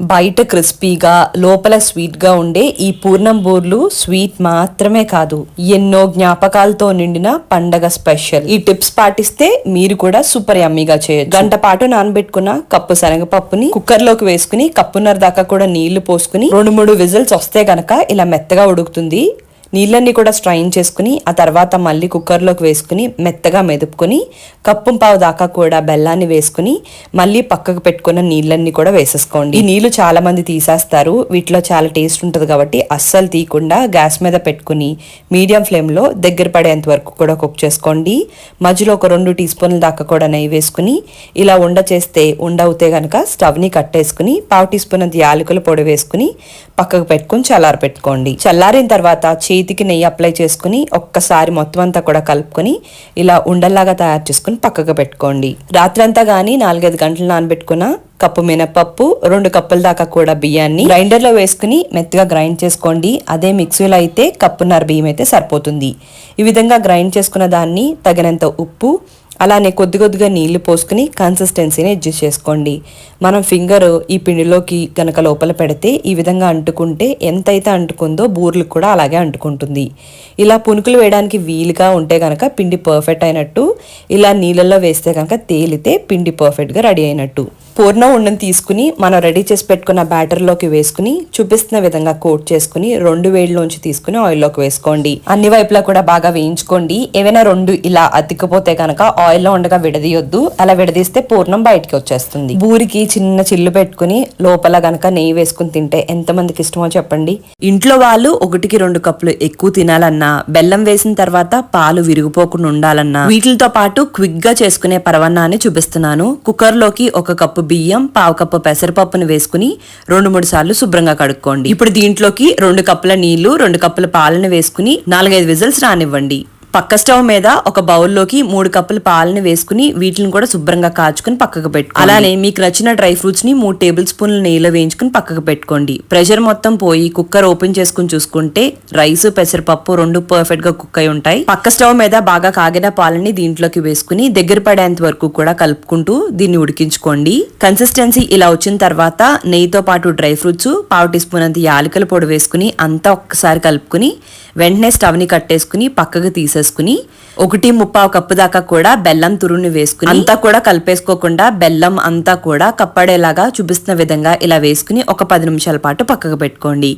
బయట క్రిస్పీగా లోపల స్వీట్ గా ఉండే ఈ పూర్ణం బూర్లు స్వీట్ మాత్రమే కాదు, ఎన్నో జ్ఞాపకాలతో నిండిన పండగ స్పెషల్. ఈ టిప్స్ పాటిస్తే మీరు కూడా సూపర్ యమ్మీగా చేయొచ్చు. గంట పాటు నానబెట్టుకున్న కప్పు శనగపప్పుని కుక్కర్ లోకి వేసుకుని కప్పున్నర దాకా కూడా నీళ్లు పోసుకుని 2-3 విజిల్స్ వస్తే గనక ఇలా మెత్తగా ఉడుకుతుంది. నీళ్ళన్నీ కూడా స్ట్రైన్ చేసుకుని ఆ తర్వాత మళ్ళీ కుక్కర్లోకి వేసుకుని మెత్తగా మెదుపుకొని కప్పు పావు దాకా కూడా బెల్లాన్ని వేసుకుని మళ్ళీ పక్కకు పెట్టుకున్న నీళ్ళన్నీ కూడా వేసేసుకోండి. ఈ నీళ్లు చాలా మంది తీసేస్తారు, వీటిలో చాలా టేస్ట్ ఉంటుంది కాబట్టి అస్సలు తీయకుండా గ్యాస్ మీద పెట్టుకుని మీడియం ఫ్లేమ్లో దగ్గర పడేంత వరకు కూడా కుక్ చేసుకోండి. మధ్యలో ఒక 2 టీ స్పూన్ల దాకా కూడా నెయ్యి వేసుకుని ఇలా ఉండ చేస్తే ఉండ అవుతే గనక స్టవ్ని కట్టేసుకుని 1/2 టీ స్పూన్ అంత యాలకుల పొడి వేసుకుని పక్కకు పెట్టుకుని చల్లారి పెట్టుకోండి. చల్లారిన తర్వాత చేతికి నెయ్యి అప్లై చేసుకుని ఒక్కసారి మొత్తం అంతా కూడా కలుపుకొని ఇలా ఉండల్లాగా తయారు చేసుకుని పక్కకు పెట్టుకోండి. రాత్రంతా గానీ 4-5 గంటలు నానబెట్టుకున్న కప్పు మినపప్పు 2 కప్పుల దాకా కూడా బియ్యాన్ని గ్రైండర్ లో వేసుకుని మెత్తగా గ్రైండ్ చేసుకోండి. అదే మిక్సీలో అయితే కప్పున్నర బియ్యం అయితే సరిపోతుంది. ఈ విధంగా గ్రైండ్ చేసుకున్న దాన్ని తగినంత ఉప్పు అలానే కొద్దిగా నీళ్లు పోసుకుని కన్సిస్టెన్సీని అడ్జస్ట్ చేసుకోండి. మనం ఫింగర్ ఈ పిండిలోకి గనక లోపల పెడితే ఈ విధంగా అంటుకుంటే ఎంతైతే అంటుకుందో బూర్లకు కూడా అలాగే అంటుకుంటుంది. ఇలా పునుకులు వేయడానికి వీలుగా ఉంటే గనక పిండి పర్ఫెక్ట్ అయినట్టు. ఇలా నీళ్ళల్లో వేస్తే కనుక తేలితే పిండి పర్ఫెక్ట్గా రెడీ అయినట్టు. పూర్ణం ఉండని తీసుకుని మనం రెడీ చేసి పెట్టుకున్న బ్యాటర్లోకి వేసుకుని చూపిస్తున్న విధంగా కోట్ చేసుకుని 2 వేడిలోంచి తీసుకుని ఆయిల్లోకి వేసుకోండి. అన్ని వైపులా కూడా బాగా వేయించుకోండి. ఏవైనా 2 ఇలా అతికిపోతే కనుక ఆయిల్లో ఉండగా విడదీయొద్దు. అలా విడదీస్తే పూర్ణం బయటికి వచ్చేస్తుంది. బూరికి చిన్న చిల్లు పెట్టుకుని లోపల గనక నెయ్యి వేసుకుని తింటే ఎంతమందికి ఇష్టమో చెప్పండి. ఇంట్లో వాళ్ళు 1కి 2 కప్పులు ఎక్కువ తినాలన్నా, బెల్లం వేసిన తర్వాత పాలు విరిగిపోకుండా ఉండాలన్నా వీటితో పాటు క్విక్ గా చేసుకునే పరవన్నాన్ని చూపిస్తున్నాను. కుక్కర్ లోకి 1 కప్పు బియ్యం, 1/2 కప్పు పెసరపప్పును వేసుకుని 2-3 సార్లు శుభ్రంగా కడుక్కోండి. ఇప్పుడు దీంట్లోకి 2 కప్పుల నీళ్లు, 2 కప్పుల పాలను వేసుకుని 4-5 విజిల్స్ రానివ్వండి. పక్క స్టవ్ మీద ఒక బౌల్లోకి 3 కప్పుల పాలని వేసుకుని వీటిని కూడా శుభ్రంగా కాచుకుని పక్కకు పెట్టుకోండి. అలానే మీకు నచ్చిన డ్రై ఫ్రూట్స్ ని 3 టేబుల్ స్పూన్ల నెయ్యిలో వేయించుకుని పక్కకు పెట్టుకోండి. ప్రెషర్ మొత్తం పోయి కుక్కర్ ఓపెన్ చేసుకుని చూసుకుంటే రైస్, పెసరపప్పు 2 పర్ఫెక్ట్ గా కుక్ అయి ఉంటాయి. పక్క స్టవ్ మీద బాగా కాగిన పాలని దీంట్లోకి వేసుకుని దగ్గర పడేంత వరకు కూడా కలుపుకుంటూ దీన్ని ఉడికించుకోండి. కన్సిస్టెన్సీ ఇలా వచ్చిన తర్వాత నెయ్యితో పాటు డ్రై ఫ్రూట్స్, 1/2 టీ స్పూన్ అంత యాలకుల పొడి వేసుకుని అంతా ఒక్కసారి కలుపుకుని వెంటనే స్టవ్ ని కట్టేసుకుని పక్కకు తీసేసుకుని 1-1/2 కప్పు దాకా కూడా బెల్లం తురుని వేసుకుని అంతా కూడా కలిపేసుకోకుండా బెల్లం అంతా కూడా కప్పడేలాగా చూపిస్తున్న విధంగా ఇలా వేసుకుని ఒక 10 నిమిషాల పాటు పక్కకు పెట్టుకోండి.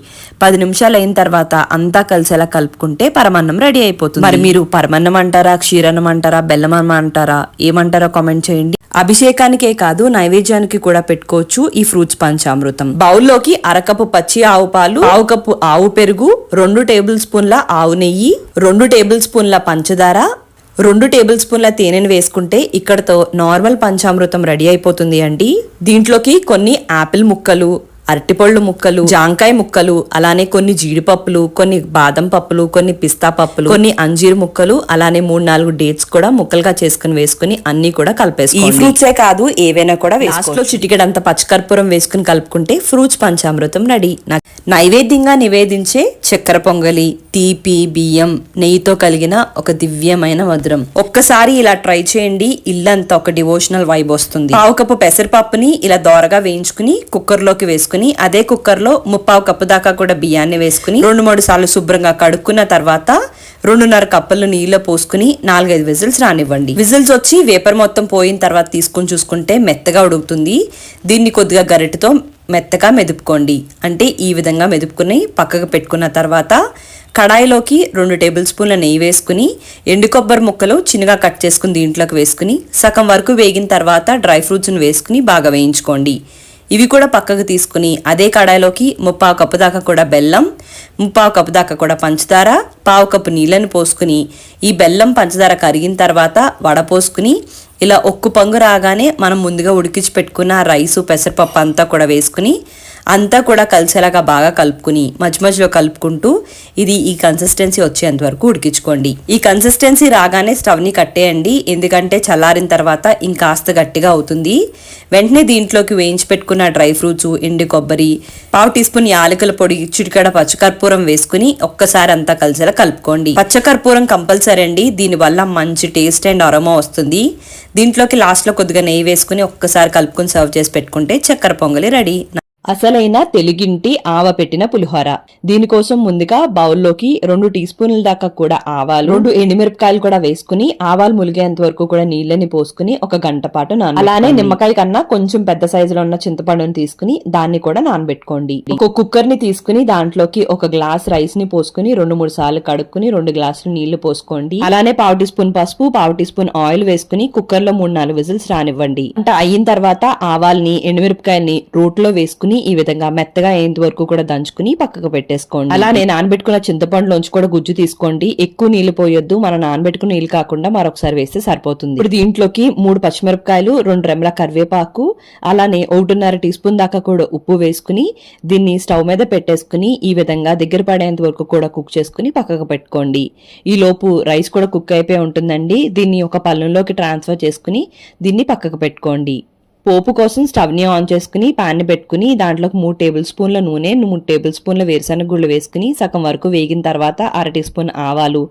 10 నిమిషాలు అయిన తర్వాత అంతా కలిసేలా కలుపుకుంటే పరమాన్నం రెడీ అయిపోతుంది. మరి మీరు పరమాన్నం అంటారా, క్షీరాన్నం అంటారా, బెల్లమన్నం అంటారా, ఏమంటారో కామెంట్ చేయండి. అభిషేకానికే కాదు నైవేద్యానికి కూడా పెట్టుకోవచ్చు ఈ ఫ్రూట్స్ పంచామృతం. బౌల్లోకి 1/2 కప్పు పచ్చి ఆవు పాలు, 1/2 కప్పు ఆవు పెరుగు, 2 టేబుల్ స్పూన్ల ఆవు నెయ్యి, 2 టేబుల్ స్పూన్ల పంచదార, 2 టేబుల్ స్పూన్ల తేనెను వేసుకుంటే ఇక్కడతో నార్మల్ పంచామృతం రెడీ అయిపోతుంది అండి. దీంట్లోకి కొన్ని ఆపిల్ ముక్కలు, అరటిపళ్ళు ముక్కలు, జాంకాయ ముక్కలు, అలానే కొన్ని జీడిపప్పులు, కొన్ని బాదం పప్పులు, కొన్ని పిస్తా పప్పులు, కొన్ని అంజీర్ ముక్కలు, అలానే 3-4 డేట్స్ కూడా ముక్కలుగా చేసుకుని వేసుకుని అన్ని కూడా కలిపేసుకోండి. ఈ ఫ్రూట్సే కాదు ఏవైనా కూడా వేసుకోవచ్చు. చిటికెడంత పచ్చకర్పూరం వేసుకుని కలుపుకుంటే ఫ్రూట్స్ పంచామృతం రెడీ. నైవేద్యంగా నివేదించే చక్కెర పొంగలి, తీపి బియ్యం, నెయ్యితో కలిగిన ఒక దివ్యమైన మధురం. ఒక్కసారి ఇలా ట్రై చేయండి, ఇల్లంతా ఒక డివోషనల్ వైబ్ వస్తుంది. 1/2 కప్పు పెసరపప్పుని ఇలా దోరగా వేయించుకుని కుక్కర్ లోకి వేసుకుని అదే కుక్కర్ లో 1/2 కప్పు దాకా కూడా బియ్యాన్ని వేసుకుని 2-3 సార్లు శుభ్రంగా కడుక్కున్న తర్వాత 2.5 కప్పులు నీళ్లు పోసుకుని 4-5 విజిల్స్ రానివ్వండి. విజిల్స్ వచ్చి వేపర్ మొత్తం పోయిన తర్వాత తీసుకుని చూసుకుంటే మెత్తగా ఉడుకుతుంది. దీన్ని కొద్దిగా గరిటెతో మెత్తగా మెదుపుకోండి. అంటే ఈ విధంగా మెదుపుకుని పక్కకు పెట్టుకున్న తర్వాత కడాయిలోకి 2 టేబుల్ స్పూన్ల నెయ్యి వేసుకుని ఎండు కొబ్బరి ముక్కలు చిన్నగా కట్ చేసుకుని దీంట్లోకి వేసుకుని సగం వరకు వేగిన తర్వాత డ్రై ఫ్రూట్స్ని వేసుకుని బాగా వేయించుకోండి. ఇవి కూడా పక్కకు తీసుకుని అదే కడాయిలోకి 1/2 కప్పు దాకా కూడా బెల్లం, 1/2 కప్పు దాకా కూడా పంచదార, 1/2 కప్పు నీళ్ళని పోసుకుని ఈ బెల్లం పంచదార కరిగిన తర్వాత వడపోసుకుని ఇలా ఒక్కు పొంగు రాగానే మనం ముందుగా ఉడికించి పెట్టుకున్న రైసు, పెసరపప్పు అంతా కూడా వేసుకుని అంతా కూడా కలిసేలాగా బాగా కలుపుకుని మధ్య మధ్యలో కలుపుకుంటూ ఇది ఈ కన్సిస్టెన్సీ వచ్చేంత వరకు ఉడికించుకోండి. ఈ కన్సిస్టెన్సీ రాగానే స్టవ్ని కట్టేయండి, ఎందుకంటే చల్లారిన తర్వాత ఇంకాస్త గట్టిగా అవుతుంది. వెంటనే దీంట్లోకి వేయించి పెట్టుకున్న డ్రై ఫ్రూట్స్, ఎండు కొబ్బరి, 1/2 టీ స్పూన్ యాలకుల పొడి, చిటికెడ పచ్చకర్పూరం వేసుకుని ఒక్కసారి అంతా కలిసేలా కలుపుకోండి. పచ్చకర్పూరం కంపల్సరీ అండి, దీనివల్ల మంచి టేస్ట్ అండ్ అరోమా వస్తుంది. దీంట్లోకి లాస్ట్లో కొద్దిగా నెయ్యి వేసుకుని ఒక్కసారి కలుపుకొని సర్వ్ చేసి పెట్టుకుంటే చక్కెర పొంగలి రెడీ. అసలైన తెలుగింటి ఆవ పెట్టిన పులిహోర. దీనికోసం ముందుగా బౌల్లోకి 2 టీ స్పూన్ల దాకా కూడా ఆవాలు, 2 ఎండుమిరపకాయలు కూడా వేసుకుని ఆవాలు ములిగేంత వరకు కూడా నీళ్ళని పోసుకుని 1 గంట పాటు అలానే నిమ్మకాయ కన్నా కొంచెం పెద్ద సైజులో ఉన్న చింతపండుని తీసుకుని దాన్ని కూడా నానబెట్టుకోండి. ఒక కుక్కర్ ని తీసుకుని దాంట్లోకి 1 గ్లాస్ రైస్ ని పోసుకుని 2-3 సార్లు కడుక్కుని 2 గ్లాసులు నీళ్లు పోసుకోండి. అలానే 1/2 టీ స్పూన్ పసుపు, 1/2 టీ స్పూన్ ఆయిల్ వేసుకుని కుక్కర్ లో 3-4 విజిల్స్ రానివ్వండి. అంటే అయిన తర్వాత ఆవాల్ని ఎండుమిరపకాయల్ని రోట్లో వేసుకుని ఈ విధంగా మెత్తగా అయ్యేంత వరకు కూడా దంచుకుని పక్కకు పెట్టేసుకోండి. అలానే నానబెట్టుకున్న చింతపండులోంచి కూడా గుజ్జు తీసుకోండి. ఎక్కువ నీళ్లు పోయొద్దు, మనం నానబెట్టుకున్న నీళ్లు కాకుండా మరొకసారి వేస్తే సరిపోతుంది. ఇప్పుడు దీంట్లోకి 3 పచ్చిమిరపకాయలు, 2 రెమ్మల కరివేపాకు, అలానే 1.5 టీ స్పూన్ దాకా కూడా ఉప్పు వేసుకుని దీన్ని స్టవ్ మీద పెట్టేసుకుని ఈ విధంగా దగ్గర పడేంత వరకు కూడా కుక్ చేసుకుని పక్కకు పెట్టుకోండి. ఈ లోపు రైస్ కూడా కుక్ అయిపోయి ఉంటుందండి. దీన్ని ఒక పళ్ళెంలోకి ట్రాన్స్ఫర్ చేసుకుని దీన్ని పక్కకు పెట్టుకోండి. పోపు కోసం స్టవ్ ని ఆన్ చేసుకుని పాన్ ని పెట్టుకుని దాంట్లోకి 3 టేబుల్ స్పూన్ల నూనె, 3 టేబుల్ స్పూన్ల వేరుశనగ గుళ్ళు వేసుకుని సగం వరకు వేగిన తర్వాత 1/2 టీ స్పూన్ ఆవాలు,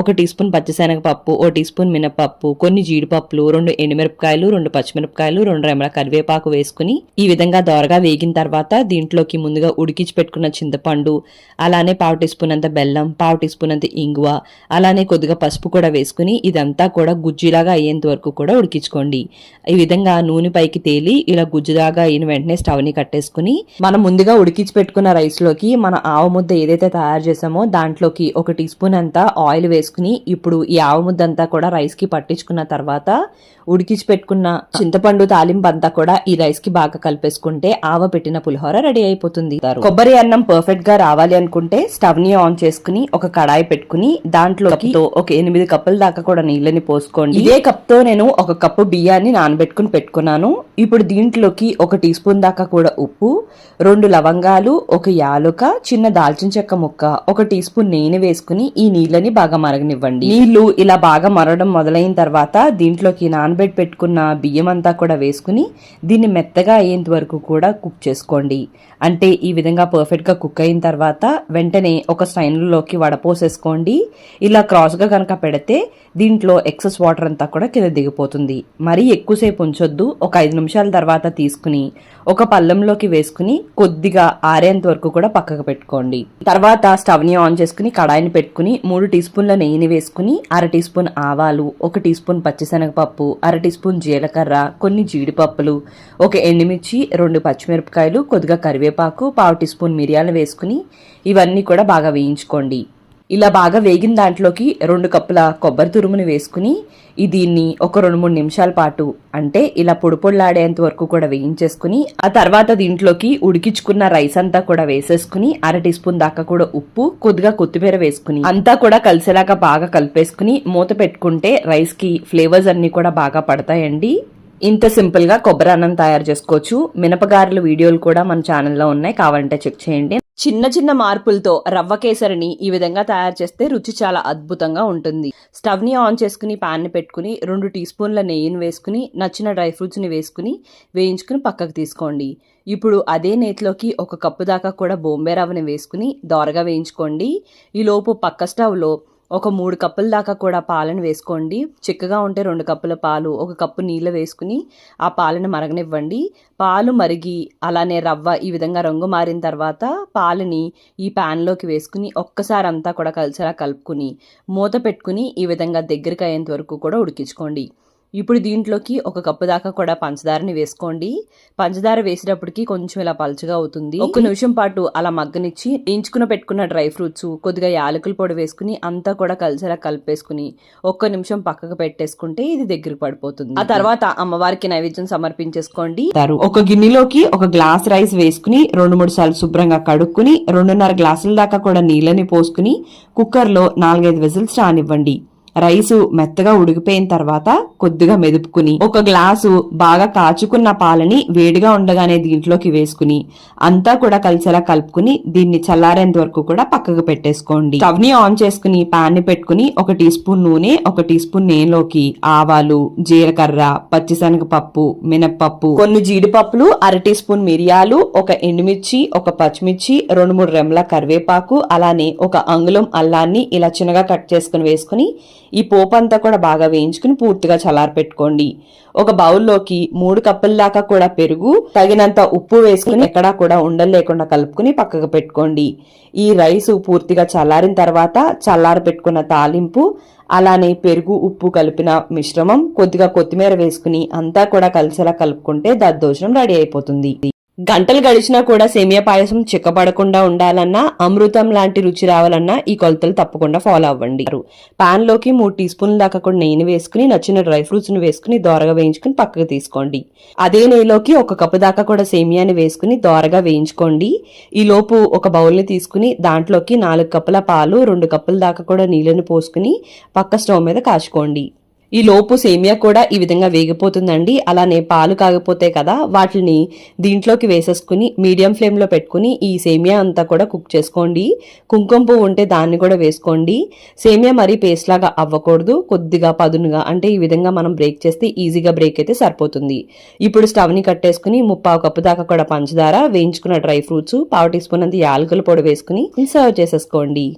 1 టీ స్పూన్ పచ్చిశనగపప్పు, 1 టీ స్పూన్ మినపప్పు, కొన్ని జీడిపప్పులు, 2 ఎండుమిరపకాయలు, 2 పచ్చిమిరపకాయలు, 2 రెమ్మల కరివేపాకు వేసుకుని ఈ విధంగా దోరగా వేగిన తర్వాత దీంట్లోకి ముందుగా ఉడికించి పెట్టుకున్న చింతపండు, అలానే 1/2 టీ స్పూన్ అంత బెల్లం, 1/2 టీ స్పూన్ అంత ఇంగువ, అలానే కొద్దిగా పసుపు కూడా వేసుకుని ఇదంతా కూడా గుజ్జులాగా అయ్యేంత వరకు కూడా ఉడికించుకోండి. ఈ విధంగా నూనె పైకి తేలి ఇలా గుజ్జుదాగా అయిన వెంటనే స్టవ్ ని కట్టేసుకుని మనం ముందుగా ఉడికించి పెట్టుకున్న రైస్ లోకి మన ఆవ ముద్ద ఏదైతే తయారు చేసామో దాంట్లోకి 1 టీ స్పూన్ అంతా ఆయిల్ వేసుకుని ఇప్పుడు ఈ ఆవ ముద్ద అంతా కూడా రైస్ కి పట్టించుకున్న తర్వాత ఉడికించి పెట్టుకున్న చింతపండు తాలింపు అంతా కూడా ఈ రైస్ కి బాగా కలిపేసుకుంటే ఆవ పెట్టిన పులిహోర రెడీ అయిపోతుంది. కొబ్బరి అన్నం పర్ఫెక్ట్ గా రావాలి అనుకుంటే స్టవ్ ని ఆన్ చేసుకుని ఒక కడాయి పెట్టుకుని దాంట్లోకి ఒక 8 కప్పుల దాకా కూడా నీళ్ళని పోసుకోండి. ఇదే కప్ తో నేను 1 కప్పు బియ్యాన్ని నానబెట్టుకుని పెట్టుకున్నాను. ఇప్పుడు దీంట్లోకి 1 టీ స్పూన్ దాకా కూడా ఉప్పు, 2 లవంగాలు, 1 యాలుక, చిన్న దాల్చిన చెక్క ముక్క, 1 టీ స్పూన్ నూనె వేసుకుని ఈ నీళ్ళని బాగా మరగనివ్వండి. నీళ్లు ఇలా బాగా మరగడం మొదలైన తర్వాత దీంట్లోకి నానబెట్టి పెట్టుకున్న బియ్యం అంతా కూడా వేసుకుని దీన్ని మెత్తగా అయ్యేంత వరకు కూడా కుక్ చేసుకోండి. అంటే ఈ విధంగా పర్ఫెక్ట్ గా కుక్ అయిన తర్వాత వెంటనే ఒక స్ట్రైనర్లోకి వడపోసేసుకోండి. ఇలా క్రాస్ గా కనుక పెడితే దీంట్లో ఎక్సెస్ వాటర్ అంతా కూడా కింద దిగిపోతుంది. మరీ ఎక్కువసేపు ఉంచొద్దు. ఒక 5 నిమిషాల తర్వాత తీసుకుని ఒక పళ్ళెంలోకి వేసుకుని కొద్దిగా ఆరేంత వరకు కూడా పక్కకు పెట్టుకోండి. తర్వాత స్టవ్ ని ఆన్ చేసుకుని కడాయిని పెట్టుకుని 3 టీ స్పూన్ల నెయ్యిని వేసుకుని 1/2 టీ స్పూన్ ఆవాలు, 1 టీ స్పూన్ పచ్చిశనగపప్పు, 1/2 టీ స్పూన్ జీలకర్ర, కొన్ని జీడిపప్పులు, 1 ఎండుమిర్చి, 2 పచ్చిమిరపకాయలు, కొద్దిగా కరివేపాకు, 1/2 టీ స్పూన్ మిరియాలు వేసుకుని ఇవన్నీ కూడా బాగా వేయించుకోండి. ఇలా బాగా వేగిన దాంట్లోకి 2 కప్పుల కొబ్బరి తురుముని వేసుకుని దీన్ని ఒక 2-3 నిమిషాల పాటు అంటే ఇలా పొడిపొడిలాడేంత వరకు కూడా వేయించేసుకుని ఆ తర్వాత దీంట్లోకి ఉడికించుకున్న రైస్ అంతా కూడా వేసేసుకుని 1/2 టీ స్పూన్ దాకా కూడా ఉప్పు, కొద్దిగా కొత్తిమీర వేసుకుని అంతా కూడా కలిసేలాగా బాగా కలిపేసుకుని మూత పెట్టుకుంటే రైస్ కి ఫ్లేవర్స్ అన్ని కూడా బాగా పడతాయండి. ఇంత సింపుల్ గా కొబ్బరి అన్నం తయారు చేసుకోవచ్చు. మినపగారెల వీడియోలు కూడా మన ఛానల్లో ఉన్నాయి, కావాలంటే చెక్ చేయండి. చిన్న చిన్న మార్పులతో రవ్వ కేసరిని ఈ విధంగా తయారు చేస్తే రుచి చాలా అద్భుతంగా ఉంటుంది. స్టవ్ ని ఆన్ చేసుకుని పాన్ ని పెట్టుకుని 2 టీ స్పూన్ల నెయ్యిని వేసుకుని నచ్చిన డ్రై ఫ్రూట్స్ ని వేసుకుని వేయించుకుని పక్కకు తీసుకోండి. ఇప్పుడు అదే నేతిలోకి 1 కప్పు దాకా కూడా బొంబే రవ్వని వేసుకుని దోరగా వేయించుకోండి. ఈ లోపు పక్క స్టవ్ లో ఒక 3 కప్పుల దాకా కూడా పాలను వేసుకోండి. చిక్కగా ఉంటే 2 కప్పుల పాలు, 1 కప్పు నీళ్ళు వేసుకుని ఆ పాలను మరగనివ్వండి. పాలు మరిగి అలానే రవ్వ ఈ విధంగా రంగు మారిన తర్వాత పాలని ఈ ప్యాన్లోకి వేసుకుని ఒక్కసారి అంతా కూడా కలిసేలా కలుపుకుని మూత పెట్టుకుని ఈ విధంగా దగ్గరికి అయ్యేంత వరకు కూడా ఉడికించుకోండి. ఇప్పుడు దీంట్లోకి 1 కప్పు దాకా కూడా పంచదారని వేసుకోండి. పంచదార వేసేటప్పటికి కొంచెం ఇలా పలుచగా అవుతుంది. 1 నిమిషం పాటు అలా మగ్గనిచ్చి వేయించుకుని పెట్టుకున్న డ్రై ఫ్రూట్స్, కొద్దిగా యాలకుల పొడి వేసుకుని అంతా కూడా కలిసేలా కలిపేసుకుని 1 నిమిషం పక్కకు పెట్టేసుకుంటే ఇది దగ్గరికి పడిపోతుంది. ఆ తర్వాత అమ్మవారికి నైవేద్యం సమర్పించేసుకోండి. 1 గిన్నెలోకి 1 గ్లాస్ రైస్ వేసుకుని 2-3 సార్లు శుభ్రంగా కడుక్కుని 2.5 గ్లాసుల దాకా కూడా నీళ్ళని పోసుకుని కుక్కర్ లో 4-5 విజిల్స్ రానివ్వండి. రైసు మెత్తగా ఉడికిపోయిన తర్వాత కొద్దిగా మెదుపుకుని 1 గ్లాసు బాగా కాచుకున్న పాలని వేడిగా ఉండగానే దీంట్లోకి వేసుకుని అంతా కూడా కలిసేలా కలుపుకుని దీన్ని చల్లారేంత వరకు కూడా పక్కకు పెట్టేసుకోండి. స్టవ్ ని ఆన్ చేసుకుని పాన్ ని పెట్టుకుని 1 టీ స్పూన్ నూనె, 1 టీ స్పూన్ నెయ్యిలోకి ఆవాలు, జీలకర్ర, పచ్చిశనగపప్పు, మినప్పప్పు, కొన్ని జీడిపప్పులు, 1/2 టీ స్పూన్ మిరియాలు, 1 ఎండుమిర్చి, 1 పచ్చిమిర్చి, 2-3 రెమ్మల కరివేపాకు, అలానే 1 అంగుళం అల్లాన్ని ఇలా చిన్నగా కట్ చేసుకుని వేసుకుని ఈ పోపు అంతా కూడా బాగా వేయించుకుని పూర్తిగా చల్లారపెట్టుకోండి. ఒక బౌల్లోకి 3 కప్పుల దాకా కూడా పెరుగు, తగినంత ఉప్పు వేసుకుని ఎక్కడా కూడా ఉండలు లేకుండా కలుపుకుని పక్కకు పెట్టుకోండి. ఈ రైస్ పూర్తిగా చల్లారిన తర్వాత చల్లార పెట్టుకున్న తాలింపు, అలానే పెరుగు ఉప్పు కలిపిన మిశ్రమం, కొద్దిగా కొత్తిమీర వేసుకుని అంతా కూడా కలిసేలా కలుపుకుంటే దద్దోజనం రెడీ అయిపోతుంది. గంటలు గడిచినా కూడా సేమియా పాయసం చిక్కబడకుండా ఉండాలన్నా, అమృతం లాంటి రుచి రావాలన్నా ఈ కొలతలు తప్పకుండా ఫాలో అవ్వండి. పాన్ లోకి 3 టీ స్పూన్ల దాకా కూడా నెయ్యిని వేసుకుని నచ్చిన డ్రై ఫ్రూట్స్ ని వేసుకుని దోరగా వేయించుకుని పక్కకు తీసుకోండి. అదే నెయ్యిలోకి 1 కప్పు దాకా కూడా సేమియాని వేసుకుని దోరగా వేయించుకోండి. ఈ లోపు ఒక బౌల్ ని తీసుకుని దాంట్లోకి 4 కప్పుల పాలు, 2 కప్పుల దాకా కూడా నీళ్ళని పోసుకుని పక్క స్టవ్ మీద కాచుకోండి. ఈ లోపు సేమియా కూడా ఈ విధంగా వేగిపోతుందండి. అలానే పాలు కాగిపోతాయి కదా, వాటిని దీంట్లోకి వేసేసుకుని మీడియం ఫ్లేమ్ లో పెట్టుకుని ఈ సేమియా అంతా కూడా కుక్ చేసుకోండి. కుంకుమ పువ్వు ఉంటే దాన్ని కూడా వేసుకోండి. సేమియా మరీ పేస్ట్ లాగా అవ్వకూడదు, కొద్దిగా పదునుగా, అంటే ఈ విధంగా మనం బ్రేక్ చేస్తే ఈజీగా బ్రేక్ అయితే సరిపోతుంది. ఇప్పుడు స్టవ్ ని కట్టేసుకుని 3/4 కప్పు దాకా కూడా పంచదార, వేయించుకున్న డ్రై ఫ్రూట్స్, 1/2 టీ స్పూన్ అంత యాలకుల పొడి వేసుకుని సర్వ్ చేసేసుకోండి.